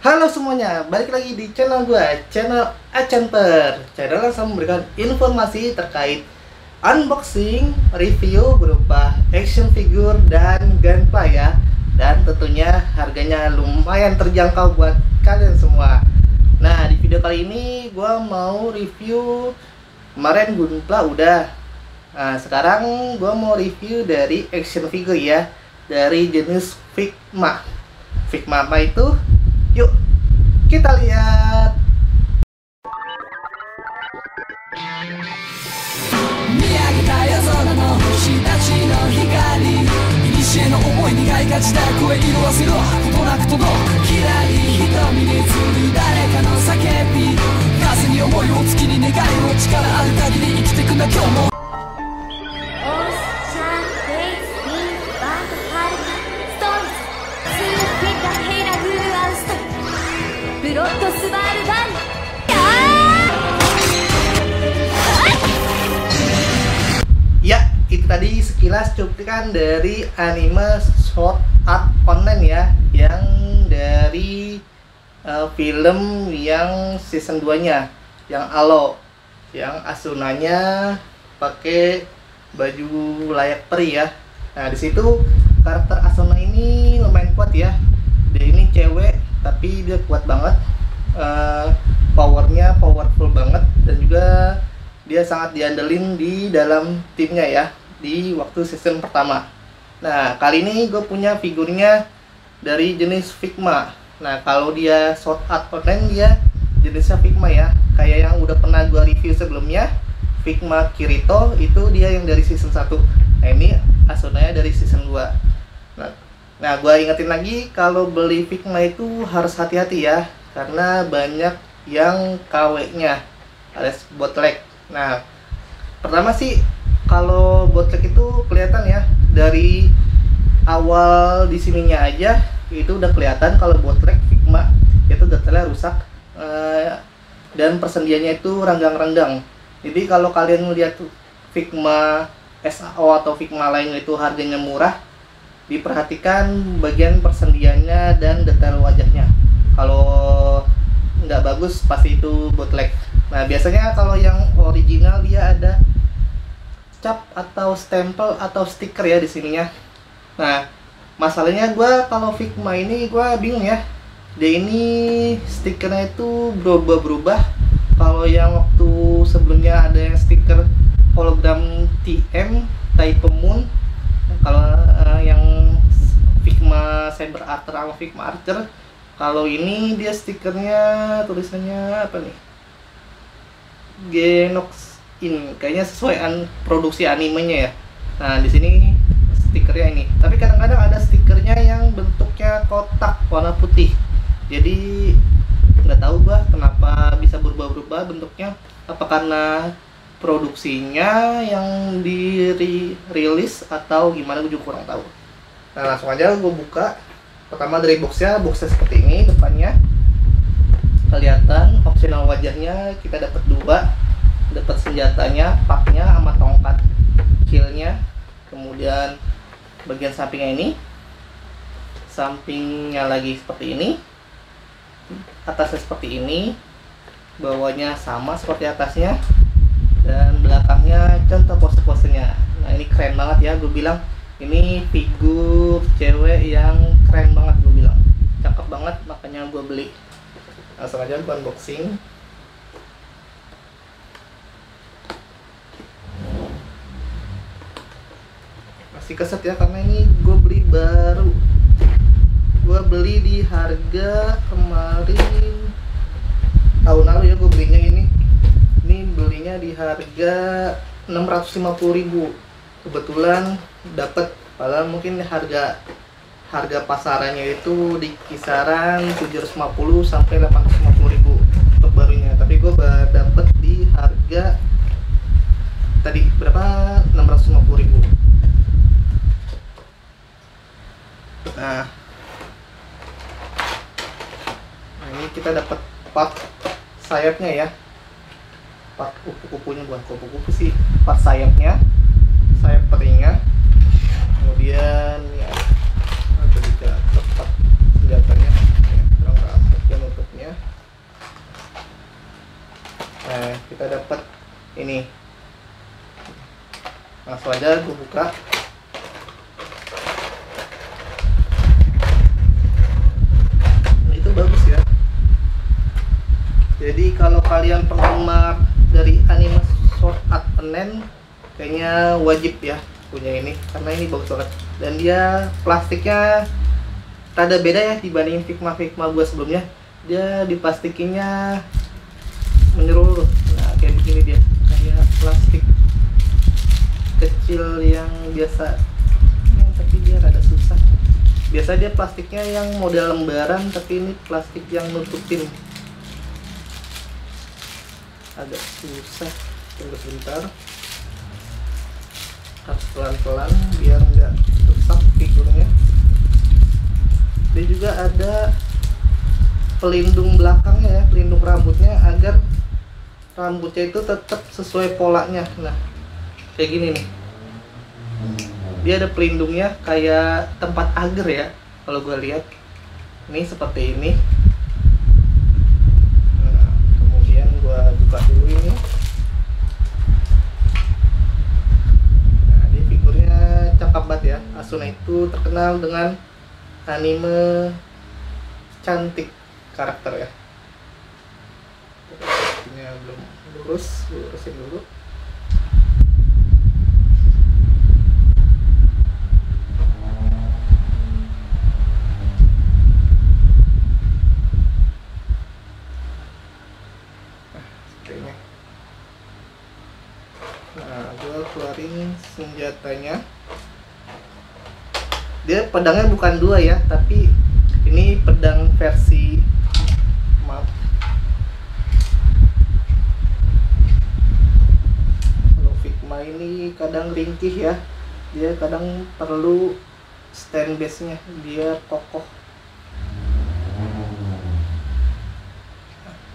Halo semuanya, balik lagi di channel gue, channel Acenter. Channel yang selalu memberikan informasi terkait unboxing, review berupa action figure dan gunplay ya. Dan tentunya harganya lumayan terjangkau buat kalian semua. Nah, di video kali ini gue mau review, kemarin gunpla udah. Nah, sekarang gue mau review dari action figure ya, dari jenis Figma. Figma apa itu? Yuk, kita lihat. Ya, itu tadi sekilas cuplikan dari anime Sword Art Online ya, yang dari film yang season 2-nya, yang Alo, yang Asunanya pakai baju layak peri ya. Nah, di situ karakter Asuna ini lumayan kuat ya. Dia ini cewek tapi dia kuat banget. Powernya powerful banget, dan juga dia sangat diandelin di dalam timnya ya, di waktu season pertama. Nah, kali ini gue punya figurnya dari jenis Figma. Nah, kalau dia Sword Art Online dia jenisnya Figma ya, kayak yang udah pernah gue review sebelumnya, Figma Kirito itu dia yang dari season 1. Nah, ini Asunanya dari season 2. Nah, gue ingetin lagi, kalau beli Figma itu harus hati-hati ya, karena banyak yang KW-nya alias bootleg. Nah, pertama sih kalau bootleg itu kelihatan ya, dari awal di sininya aja itu udah kelihatan kalau bootleg Figma itu detailnya rusak, dan persendiannya itu renggang-renggang. Jadi kalau kalian melihat Figma SAO atau Figma lain itu harganya murah, diperhatikan bagian persendiannya dan detail wajahnya. Kalau nggak bagus pasti itu bootleg. Nah, biasanya kalau yang original dia ada cap atau stempel atau stiker ya di sininya. Nah, masalahnya gue kalau Figma ini gue bingung ya. Dia ini stikernya itu berubah-berubah. Kalau yang waktu sebelumnya ada yang stiker hologram TM Type Moon. Kalau yang Figma Saber Archer sama Figma Archer, kalau ini dia stikernya tulisannya apa nih? Genox In, kayaknya sesuai produksi animenya ya. Nah, di sini stikernya ini. Tapi kadang-kadang ada stikernya yang bentuknya kotak warna putih. Jadi nggak tahu gua kenapa bisa berubah-ubah bentuknya. Apa karena produksinya yang dirilis atau gimana, gue juga kurang tahu. Nah, langsung aja gue buka. Pertama dari boxnya seperti ini depannya. Kelihatan opsional wajahnya, kita dapat 2. Dapat senjatanya, paknya sama tongkat killnya. Kemudian bagian sampingnya ini, sampingnya lagi seperti ini, atasnya seperti ini, bawahnya sama seperti atasnya, dan belakangnya contoh pose-posenya. Nah, ini keren banget ya, gue bilang ini figur cewek yang keren banget, gue bilang cakep banget, makanya gue beli. Langsung aja gue unboxing. Masih keset ya, karena ini gue beli baru. Gue beli di harga kemarin tahun lalu ya, gue belinya ini. Ini belinya di harga 650.000. Kebetulan dapat, padahal mungkin harga pasarannya itu di kisaran 750 sampai 850.000 untuk barunya. Tapi gue dapat di harga tadi berapa? 650.000. Nah, ini kita dapat part sayapnya ya, part kupu-kupunya, bukan kupu-kupu sih, part sayapnya, sayap perinya. Kemudian ya ada juga tempat senjatanya ya, kurang rapat ya. Nah, kita dapat ini. Langsung aja gue buka. Nah, itu bagus ya. Jadi kalau kalian penggemar dari anime Sword Art Online, kayaknya wajib ya punya ini, karena ini bagus banget. Dan dia plastiknya rada beda ya dibanding Figma gua sebelumnya. Dia diplastikinya menyeluruh. Nah, kayak begini dia, kayak plastik kecil yang biasa, tapi dia rada susah. Biasa dia plastiknya yang model lembaran, tapi ini plastik yang nutupin. Agak susah, tunggu sebentar. Harus pelan-pelan biar nggak rusak figurnya. Dia juga ada pelindung belakangnya ya, pelindung rambutnya, agar rambutnya itu tetap sesuai polanya. Nah, kayak gini nih. Dia ada pelindungnya kayak tempat agar ya, kalau gue lihat. Ini seperti ini. Nah, kemudian gue buka dulu ini. Nah, ini figurnya cakep banget ya. Asuna itu terkenal dengan anime cantik karakter ya. Ini belum lurus, lurusin dulu. Nah, gue keluarin senjatanya. Dia pedangnya bukan dua ya, tapi ini pedang versi, maaf, kalau Figma ini kadang ringkih ya, dia kadang perlu stand base nya, dia kokoh.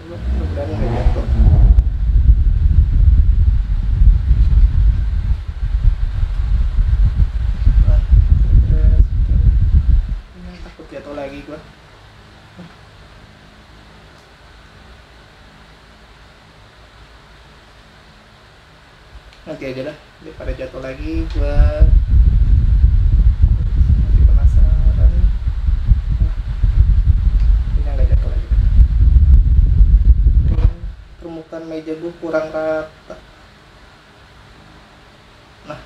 Mudah-mudahan nggak jatuh. Jatuh lagi gua. Nanti aja dah, daripada jatuh lagi gua masih penasaran. Ini nggak jatuh lagi. Permukaan meja gua kurang rata. Nah,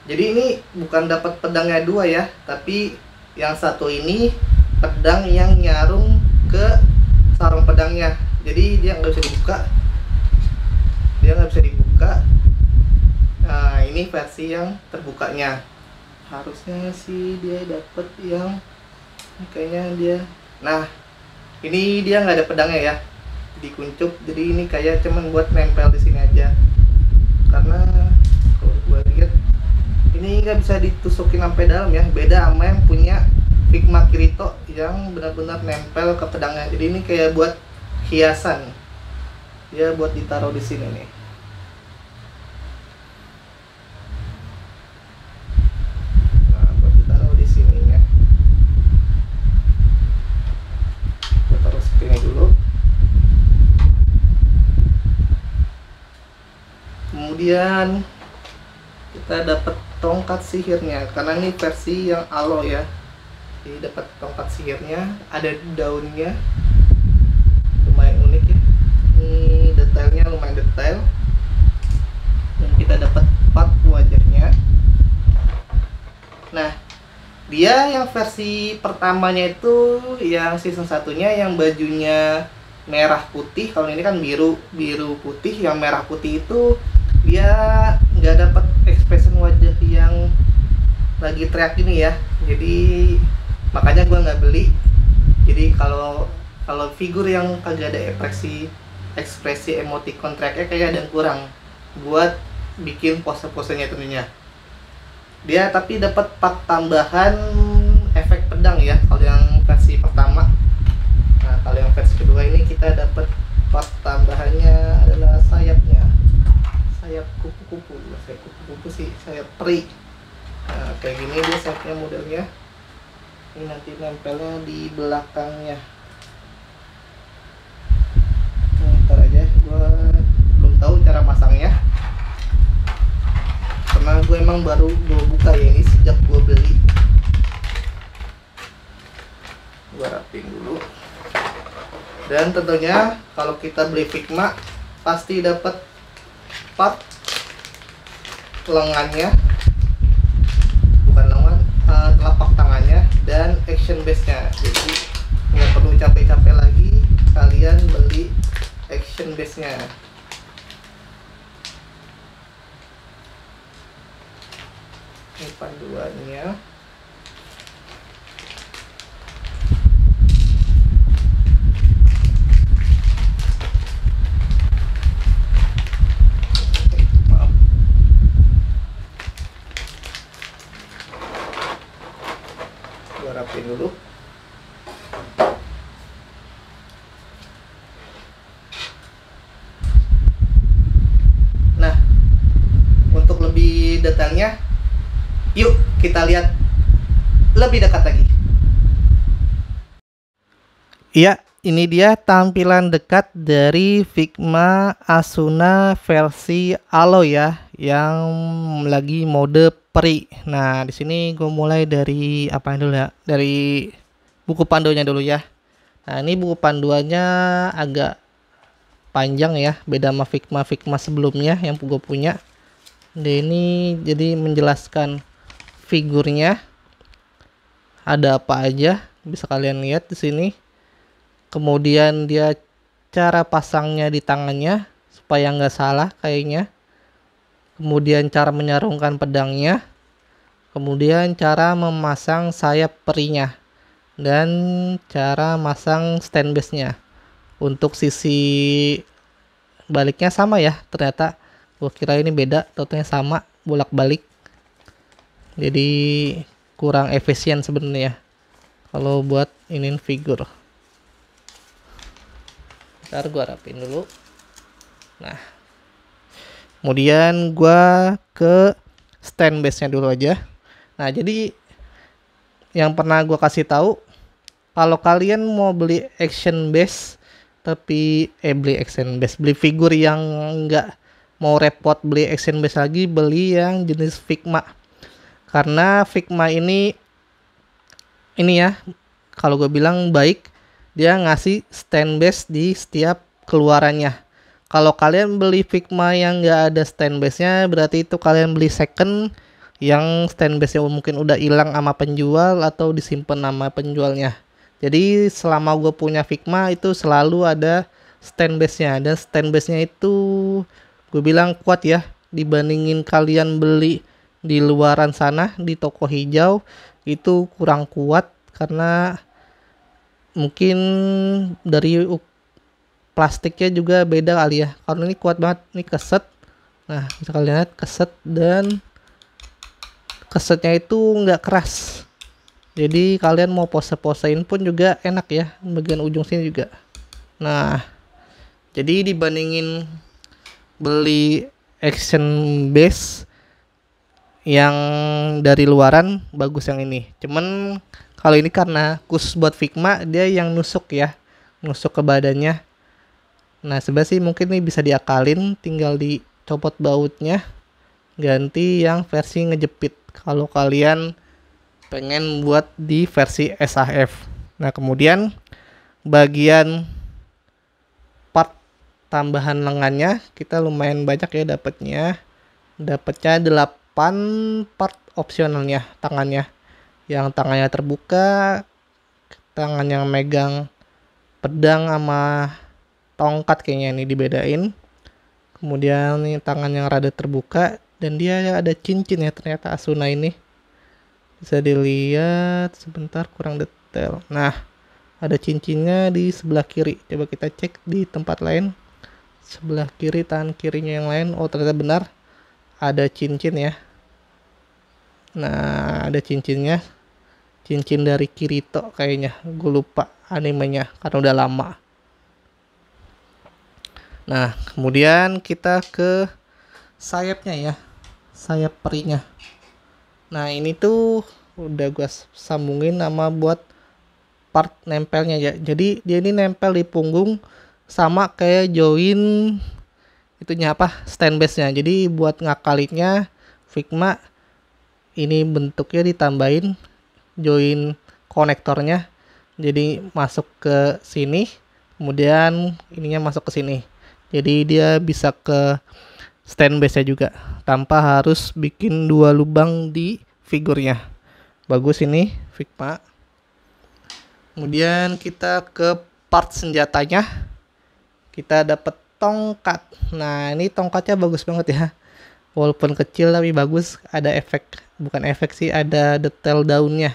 jadi ini bukan dapat pedangnya dua ya, tapi yang satu ini pedang yang nyarung ke sarung pedangnya. Jadi dia nggak bisa dibuka. Nah, ini versi yang terbukanya. Harusnya sih dia dapat yang kayaknya dia. Nah, ini dia nggak ada pedangnya ya, dikuncup. Jadi ini kayak cuman buat nempel di sini aja. Karena kalau gue lihat ini nggak bisa ditusukin sampai dalam ya, beda sama yang punya Figma Kirito yang benar-benar nempel ke pedangnya. Jadi ini kayak buat hiasan, dia buat ditaruh di sini nih. Nah, buat ditaruh di sininya. Gue taruh seperti ini dulu. Kemudian kita dapat tongkat sihirnya, karena ini versi yang alo ya. Jadi dapat tongkat sihirnya, ada daunnya, lumayan unik ya. Ini detailnya lumayan detail. Dan kita dapat part wajahnya. Nah, dia yang versi pertamanya itu yang season satunya yang bajunya merah putih. Kalau ini kan biru putih. Yang merah putih itu dia nggak dapat expression wajah yang lagi teriak ini ya. Jadi makanya gue nggak beli. Jadi kalau figur yang kagak ada ekspresi emoticon teriaknya kayak ada yang kurang buat bikin pose-posenya tentunya. Dia tapi dapat part tambahan efek pedang ya kalau yang versi pertama. Nah, kalau yang versi kedua ini kita dapat part tambahannya adalah sayapnya. Sayap kupu-kupu sih, sayap peri. Nah, kayak gini dia sayapnya modelnya. Ini nanti nempelnya di belakangnya. tahu cara masangnya, karena gue emang baru gue buka ya ini sejak gue beli. Gue rapin dulu. Dan tentunya kalau kita beli Figma pasti dapat part lengannya, bukan lengan, telapak tangannya dan action base nya. Jadi nggak perlu capek-capek lagi kalian beli action base nya. Ini panduannya. Gua rapin dulu. Nah, untuk lebih detailnya, yuk kita lihat lebih dekat lagi. Iya, ini dia tampilan dekat dari Figma Asuna versi Alo ya, yang lagi mode peri. Nah, di sini gue mulai dari apa dulu ya? Dari buku panduannya dulu ya. Nah, ini buku panduannya agak panjang ya, beda sama Figma sebelumnya yang gue punya. Dan ini jadi menjelaskan figurnya ada apa aja, bisa kalian lihat di sini. Kemudian dia cara pasangnya di tangannya supaya nggak salah kayaknya. Kemudian cara menyarungkan pedangnya. Kemudian cara memasang sayap perinya. Dan cara masang stand base-nya. Untuk sisi baliknya sama ya, ternyata gue kira ini beda, totalnya sama, bolak-balik. Jadi kurang efisien sebenarnya kalau buat iniin figur. Ntar gue rapin dulu. Nah, kemudian gue ke stand base nya dulu aja. Nah, jadi yang pernah gue kasih tahu, kalau kalian mau beli action base tapi beli figur yang nggak mau repot beli action base lagi, beli yang jenis Figma. Karena Figma ini ya, kalau gue bilang baik, dia ngasih stand base di setiap keluarannya. Kalau kalian beli Figma yang nggak ada stand base nya, berarti itu kalian beli second yang stand base nya mungkin udah hilang sama penjual atau disimpan sama penjualnya. Jadi selama gue punya Figma itu selalu ada stand base nya, dan stand base nya itu gue bilang kuat ya, dibandingin kalian beli di luaran sana di toko hijau itu kurang kuat, karena mungkin dari plastiknya juga beda kali ya. Kalau ini kuat banget, ini keset. Nah, bisa kalian lihat keset, dan kesetnya itu nggak keras. Jadi kalian mau pose-posein pun juga enak ya, bagian ujung sini juga. Nah, jadi dibandingin beli action base yang dari luaran, bagus yang ini. Cuman kalau ini karena khusus buat Figma, dia yang nusuk ya, nusuk ke badannya. Nah, sebenarnya sih mungkin ini bisa diakalin, tinggal dicopot bautnya, ganti yang versi ngejepit kalau kalian pengen buat di versi SAF. Nah, kemudian bagian part tambahan lengannya kita lumayan banyak ya dapatnya 8 part opsionalnya tangannya. Yang tangannya terbuka, tangan yang megang pedang sama tongkat kayaknya ini dibedain. Kemudian ini tangan yang rada terbuka, dan dia ada cincin ya ternyata Asuna ini. Bisa dilihat sebentar, kurang detail. Nah, ada cincinnya di sebelah kiri. Coba kita cek di tempat lain. Sebelah kiri, tangan kirinya yang lain. Oh, ternyata benar. Ada cincin ya. Nah, ada cincinnya. Cincin dari Kirito kayaknya. Gue lupa animenya karena udah lama. Nah, kemudian kita ke sayapnya ya. Sayap perinya. Nah, ini tuh udah gue sambungin sama buat part nempelnya ya. Jadi dia ini nempel di punggung sama kayak join itunya apa, stand base-nya. Jadi buat ngakalinnya Figma ini bentuknya ditambahin join konektornya, jadi masuk ke sini, kemudian ininya masuk ke sini, jadi dia bisa ke stand base nya juga tanpa harus bikin dua lubang di figurnya. Bagus ini Figma. Kemudian kita ke part senjatanya, kita dapat tongkat. Nah ini tongkatnya bagus banget ya, walaupun kecil tapi bagus, ada efek, bukan efek sih, ada detail daunnya.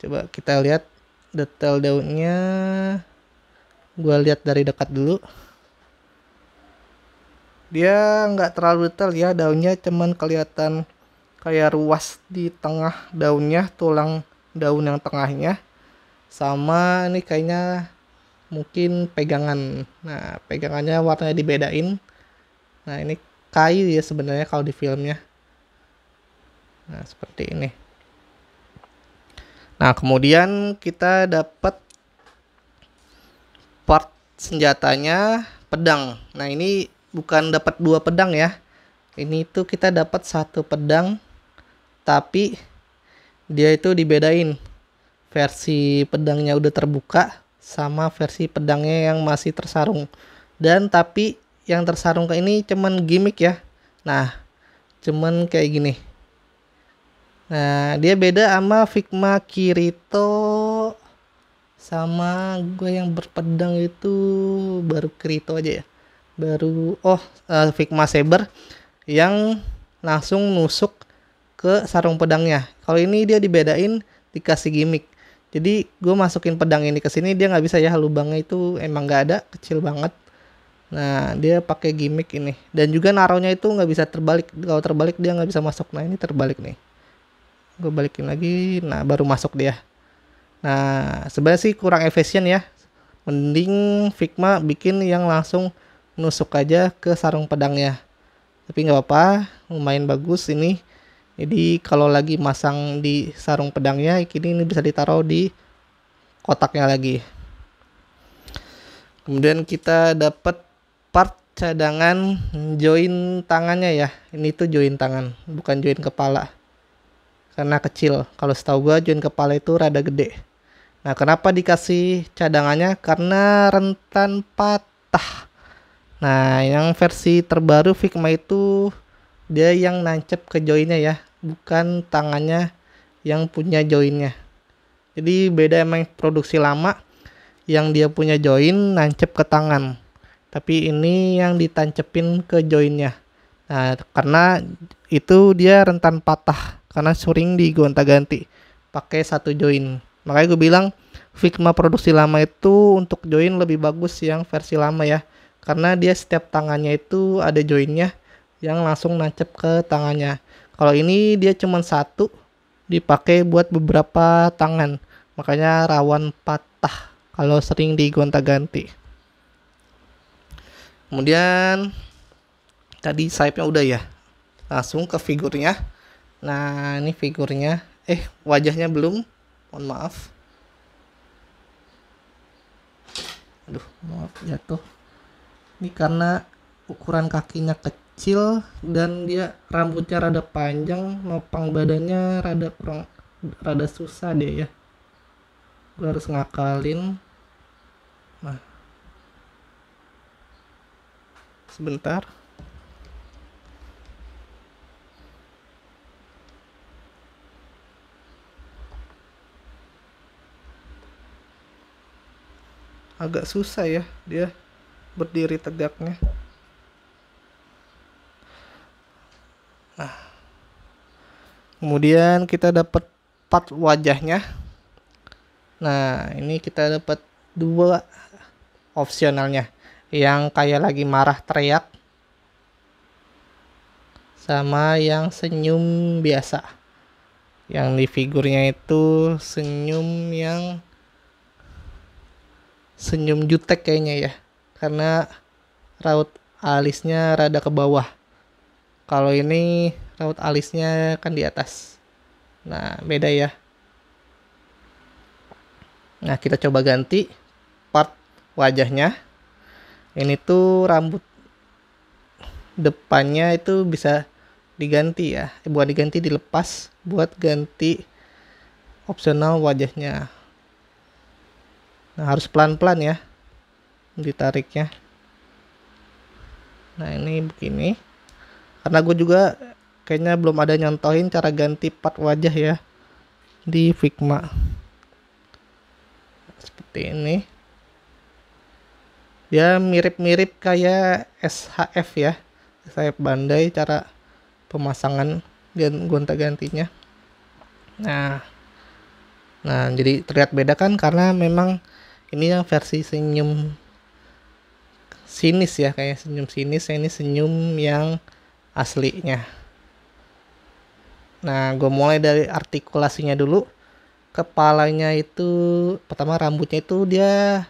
Coba kita lihat detail daunnya, gua lihat dari dekat dulu, dia nggak terlalu detail ya daunnya, cuman kelihatan kayak ruas di tengah daunnya, tulang daun yang tengahnya, sama ini kayaknya mungkin pegangan. Nah pegangannya warnanya dibedain. Nah ini kayu ya sebenarnya kalau di filmnya. Nah seperti ini. Nah kemudian kita dapat part senjatanya pedang. Nah ini bukan dapat dua pedang ya, ini tuh kita dapat satu pedang, tapi dia itu dibedain, versi pedangnya udah terbuka sama versi pedangnya yang masih tersarung. Dan tapi yang tersarung ke ini cuman gimmick ya, nah cuman kayak gini. Nah dia beda sama Figma Kirito, sama gue yang berpedang itu baru Kirito aja ya, baru Figma Saber yang langsung nusuk ke sarung pedangnya. Kalau ini dia dibedain, dikasih gimmick. Jadi gue masukin pedang ini ke sini dia nggak bisa ya, lubangnya itu emang nggak ada, kecil banget. Nah dia pakai gimmick ini, dan juga naruhnya itu nggak bisa terbalik. Kalau terbalik dia nggak bisa masuk. Nah ini terbalik nih, gue balikin lagi, nah baru masuk dia. Nah sebenarnya sih kurang efisien ya, mending Figma bikin yang langsung nusuk aja ke sarung pedangnya. Tapi nggak apa-apa, lumayan bagus ini. Jadi kalau lagi masang di sarung pedangnya, ini bisa ditaruh di kotaknya lagi. Kemudian kita dapat part cadangan join tangannya ya. Ini tuh join tangan, bukan join kepala, karena kecil. Kalau setahu gua join kepala itu rada gede. Nah kenapa dikasih cadangannya? Karena rentan patah. Nah yang versi terbaru Figma itu dia yang nancep ke joinnya ya, bukan tangannya yang punya joinnya. Jadi beda, emang produksi lama yang dia punya join nancep ke tangan, tapi ini yang ditancepin ke joinnya. Nah karena itu dia rentan patah, karena sering digonta-ganti pakai satu join. Makanya gue bilang Figma produksi lama itu untuk join lebih bagus yang versi lama ya, karena dia setiap tangannya itu ada joinnya yang langsung nancep ke tangannya. Kalau ini dia cuma satu, dipakai buat beberapa tangan, makanya rawan patah kalau sering digonta-ganti. Kemudian tadi sayapnya udah ya, langsung ke figurnya. Nah ini figurnya, wajahnya belum, mohon maaf. Aduh maaf jatuh. Ini karena ukuran kakinya kecil dan dia rambutnya rada panjang, nopang badannya rada susah deh ya. Gue harus ngakalin. Nah, sebentar. Agak susah ya dia berdiri tegaknya. Nah, kemudian kita dapat part wajahnya. Nah ini kita dapat dua opsionalnya, yang kayak lagi marah teriak, sama yang senyum biasa. Yang di figurnya itu senyum yang senyum jutek kayaknya ya, karena raut alisnya rada ke bawah. Kalau ini raut alisnya kan di atas. Nah beda ya. Nah kita coba ganti part wajahnya. Ini tuh rambut depannya itu bisa diganti ya, buat diganti, dilepas buat ganti opsional wajahnya. Nah, harus pelan-pelan ya ditariknya. Nah, ini begini. Karena gue juga kayaknya belum ada nyontohin cara ganti part wajah ya di Figma. Seperti ini. Dia mirip-mirip kayak SHF ya. SHF Bandai cara pemasangan dan gonta-gantinya. Nah, jadi terlihat beda kan karena memang ini yang versi senyum sinis ya, kayak senyum sinis. Ini senyum yang aslinya. Nah, gue mulai dari artikulasinya dulu. Kepalanya itu, pertama rambutnya itu dia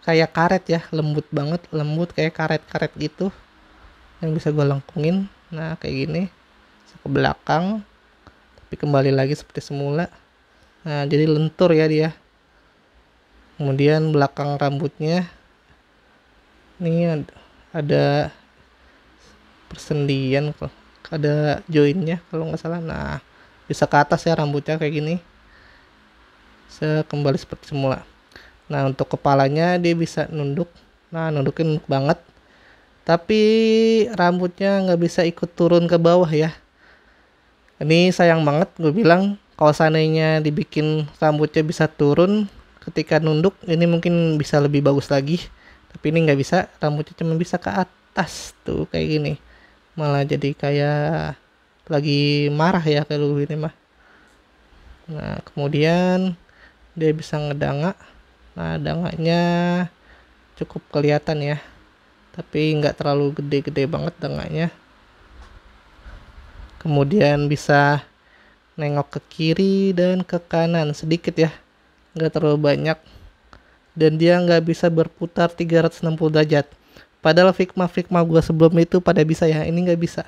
kayak karet ya, lembut banget, lembut kayak karet-karet gitu yang bisa gue lengkungin. Nah, kayak gini ke belakang, tapi kembali lagi seperti semula. Nah, jadi lentur ya dia. Kemudian belakang rambutnya ini ada persendian, ada joinnya kalau nggak salah. Nah, bisa ke atas ya rambutnya kayak gini, bisa kembali seperti semula. Nah, untuk kepalanya dia bisa nunduk. Nah, nunduknya nunduk banget, tapi rambutnya nggak bisa ikut turun ke bawah ya. Ini sayang banget, gue bilang kalau seandainya dibikin rambutnya bisa turun ketika nunduk, ini mungkin bisa lebih bagus lagi. Tapi ini nggak bisa, rambutnya cuma bisa ke atas tuh kayak gini. Malah jadi kayak lagi marah ya kalau ini mah. Nah, kemudian dia bisa ngedanga. Nah, danganya cukup kelihatan ya, tapi nggak terlalu gede-gede banget danganya. Kemudian bisa nengok ke kiri dan ke kanan sedikit ya, nggak terlalu banyak. Dan dia nggak bisa berputar 360 derajat. Padahal Figma gue sebelum itu pada bisa ya, ini nggak bisa.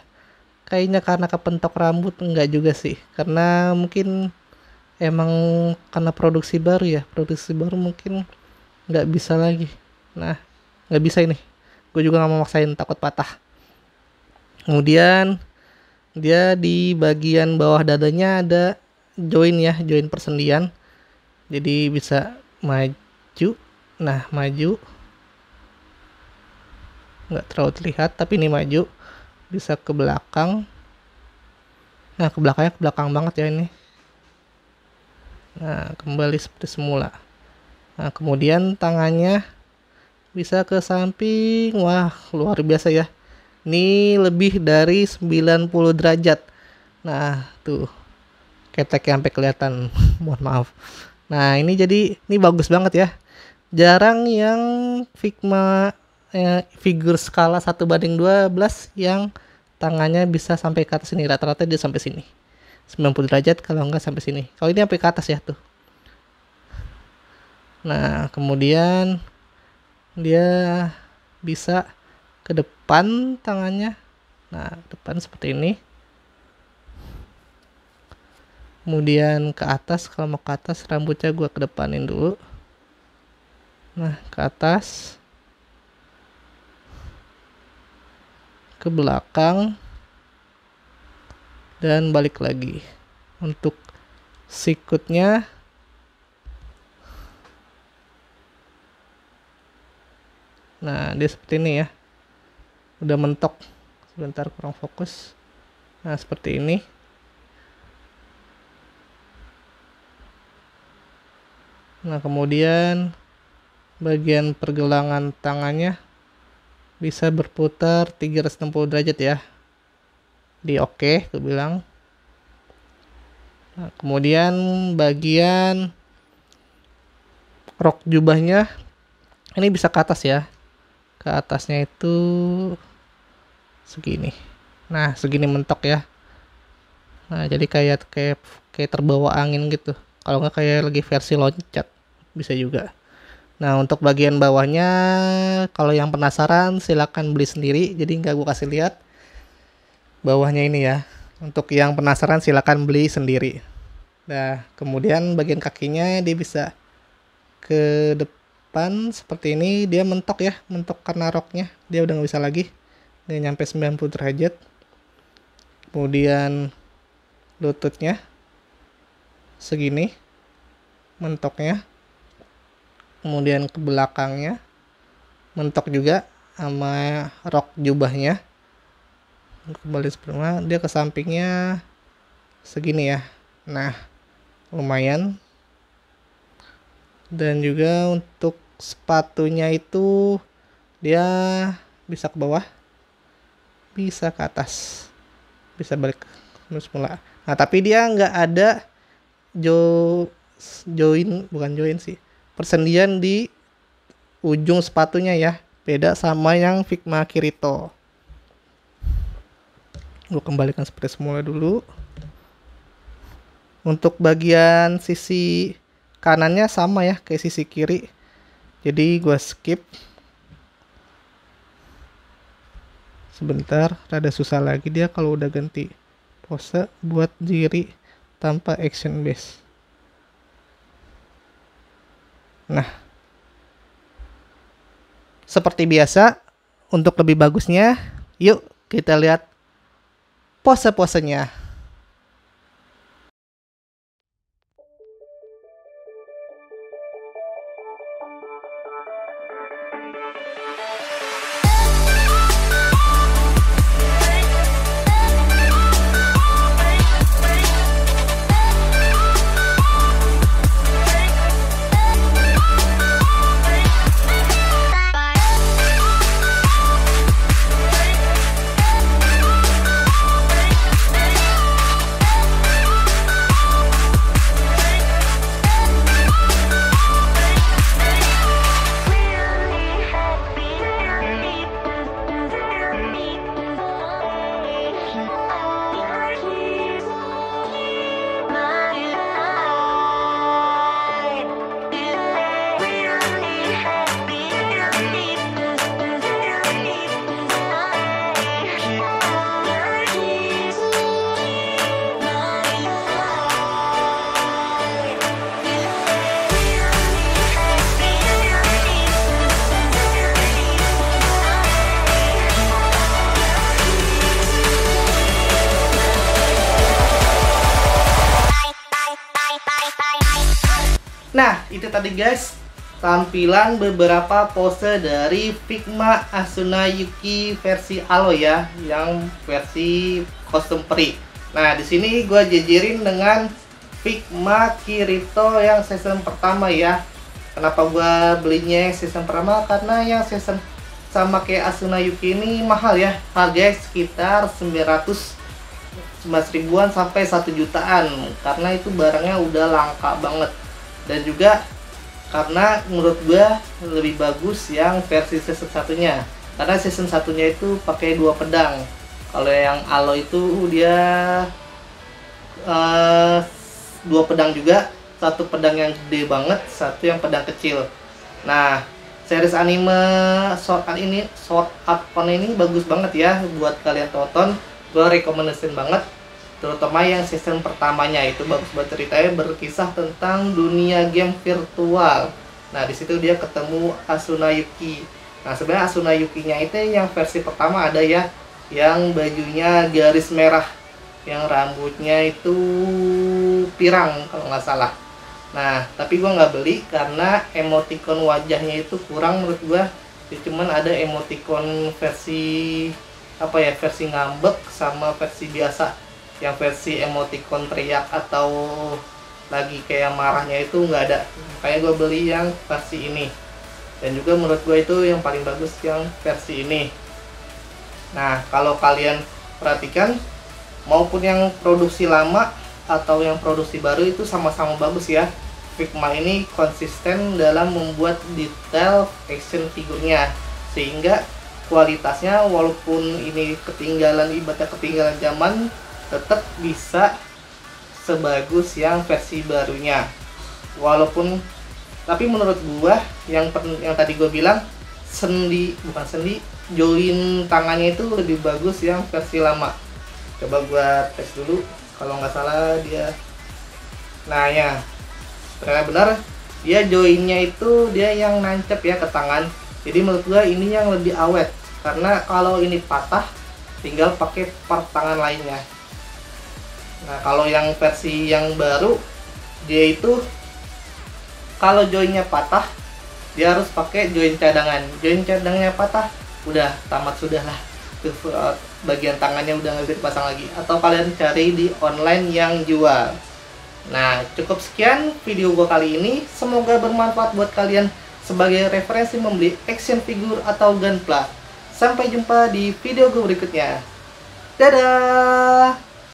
Kayaknya karena kepentok rambut, enggak juga sih. Karena mungkin emang karena produksi baru ya, produksi baru mungkin nggak bisa lagi. Nah, nggak bisa ini. Gue juga nggak mau maksain, takut patah. Kemudian dia di bagian bawah dadanya ada join ya, join persendian. Jadi bisa maju. Nah, maju. Nggak terlalu terlihat, tapi ini maju. Bisa ke belakang. Nah, ke belakangnya ke belakang banget ya ini. Nah, kembali seperti semula. Nah, kemudian tangannya bisa ke samping. Wah, luar biasa ya. Ini lebih dari 90 derajat. Nah, tuh. Ketek sampai kelihatan. Mohon maaf. Nah, ini jadi ini bagus banget ya. Jarang yang Figma figur skala 1:12 yang tangannya bisa sampai ke atas ini. Rata-rata dia sampai sini. 90 derajat kalau enggak sampai sini. Kalau ini sampai ke atas ya tuh. Nah, kemudian dia bisa ke depan tangannya. Nah, depan seperti ini. Kemudian ke atas, kalau mau ke atas rambutnya gue kedepanin dulu. Nah, ke atas. Ke belakang. Dan balik lagi. Untuk sikutnya nah, dia seperti ini ya. Udah mentok. Sebentar, kurang fokus. Nah, seperti ini. Nah, kemudian bagian pergelangan tangannya bisa berputar 360 derajat ya. Di oke, gue bilang. Nah, kemudian bagian rok jubahnya ini bisa ke atas ya. Ke atasnya itu segini. Nah, segini mentok ya. Nah, jadi kayak terbawa angin gitu. Kalau nggak kayak lagi versi loncat, bisa juga. Nah, untuk bagian bawahnya, kalau yang penasaran silakan beli sendiri. Jadi nggak gue kasih lihat bawahnya ini ya. Untuk yang penasaran silakan beli sendiri. Nah, kemudian bagian kakinya dia bisa ke depan seperti ini. Dia mentok ya, mentok karena roknya. Dia udah nggak bisa lagi. nggak nyampe 90 derajat. Kemudian lututnya segini mentoknya, kemudian ke belakangnya mentok juga sama rok jubahnya kembali seperti dia, ke sampingnya segini ya. Nah, lumayan. Dan juga untuk sepatunya itu dia bisa ke bawah, bisa ke atas, bisa balik semula. Nah, tapi dia nggak ada bukan join sih, persendian di ujung sepatunya ya, beda sama yang Figma Kirito. Gue kembalikan seperti semula dulu. Untuk bagian sisi kanannya sama ya kayak sisi kiri, jadi gue skip. Sebentar, rada susah lagi dia kalau udah ganti pose buat diri tanpa action base. Nah, seperti biasa, untuk lebih bagusnya, yuk kita lihat pose-posenya. Nah, itu tadi guys tampilan beberapa pose dari Figma Asuna Yuki versi Aloy ya, yang versi kostum peri. Nah, di sini gue jejerin dengan Figma Kirito yang season pertama ya. Kenapa gue belinya season pertama? Karena yang season sama kayak Asuna Yuki ini mahal ya, harganya sekitar 900 ribuan sampai 1 jutaan, karena itu barangnya udah langka banget. Dan juga karena menurut gua lebih bagus yang versi season satunya, karena season satunya itu pakai 2 pedang. Kalau yang Aloy itu dia 2 pedang juga, 1 pedang yang gede banget, 1 yang pedang kecil. Nah, series anime Sword Art Online ini bagus banget ya buat kalian tonton. Gue rekomendasiin banget, terutama yang season pertamanya itu bagus banget, ceritanya berkisah tentang dunia game virtual. Nah, di situ dia ketemu Asuna Yuki. Nah, sebenarnya Asuna Yuki-nya itu yang versi pertama ada ya, yang bajunya garis merah, yang rambutnya itu pirang kalau nggak salah. Nah, tapi gua nggak beli karena emoticon wajahnya itu kurang menurut gua. Cuman ada emoticon versi apa ya, versi ngambek sama versi biasa. Yang versi emoticon teriak atau lagi kayak marahnya itu nggak ada. Kayak gue beli yang versi ini, dan juga menurut gue itu yang paling bagus yang versi ini. Nah, kalau kalian perhatikan, maupun yang produksi lama atau yang produksi baru itu sama-sama bagus ya. Figma ini konsisten dalam membuat detail action figurnya, sehingga kualitasnya walaupun ini ibaratnya ketinggalan zaman, tetap bisa sebagus yang versi barunya. Walaupun, tapi menurut gua yang tadi gua bilang join tangannya itu lebih bagus yang versi lama. Coba gua tes dulu, kalau nggak salah dia, nah ya ternyata benar, dia joinnya itu dia yang nancep ya ke tangan. Jadi menurut gua ini yang lebih awet. karena kalau ini patah tinggal pakai part tangan lainnya. Nah, kalau yang versi yang baru dia itu kalau joinnya patah dia harus pakai join cadangan. Join cadangnya patah, udah tamat sudah lah. Tuh, bagian tangannya udah nggak bisa dipasang lagi. Atau kalian cari di online yang jual. Nah, cukup sekian video gua kali ini. Semoga bermanfaat buat kalian sebagai referensi membeli action figure atau gunpla. Sampai jumpa di video gua berikutnya. Dadah!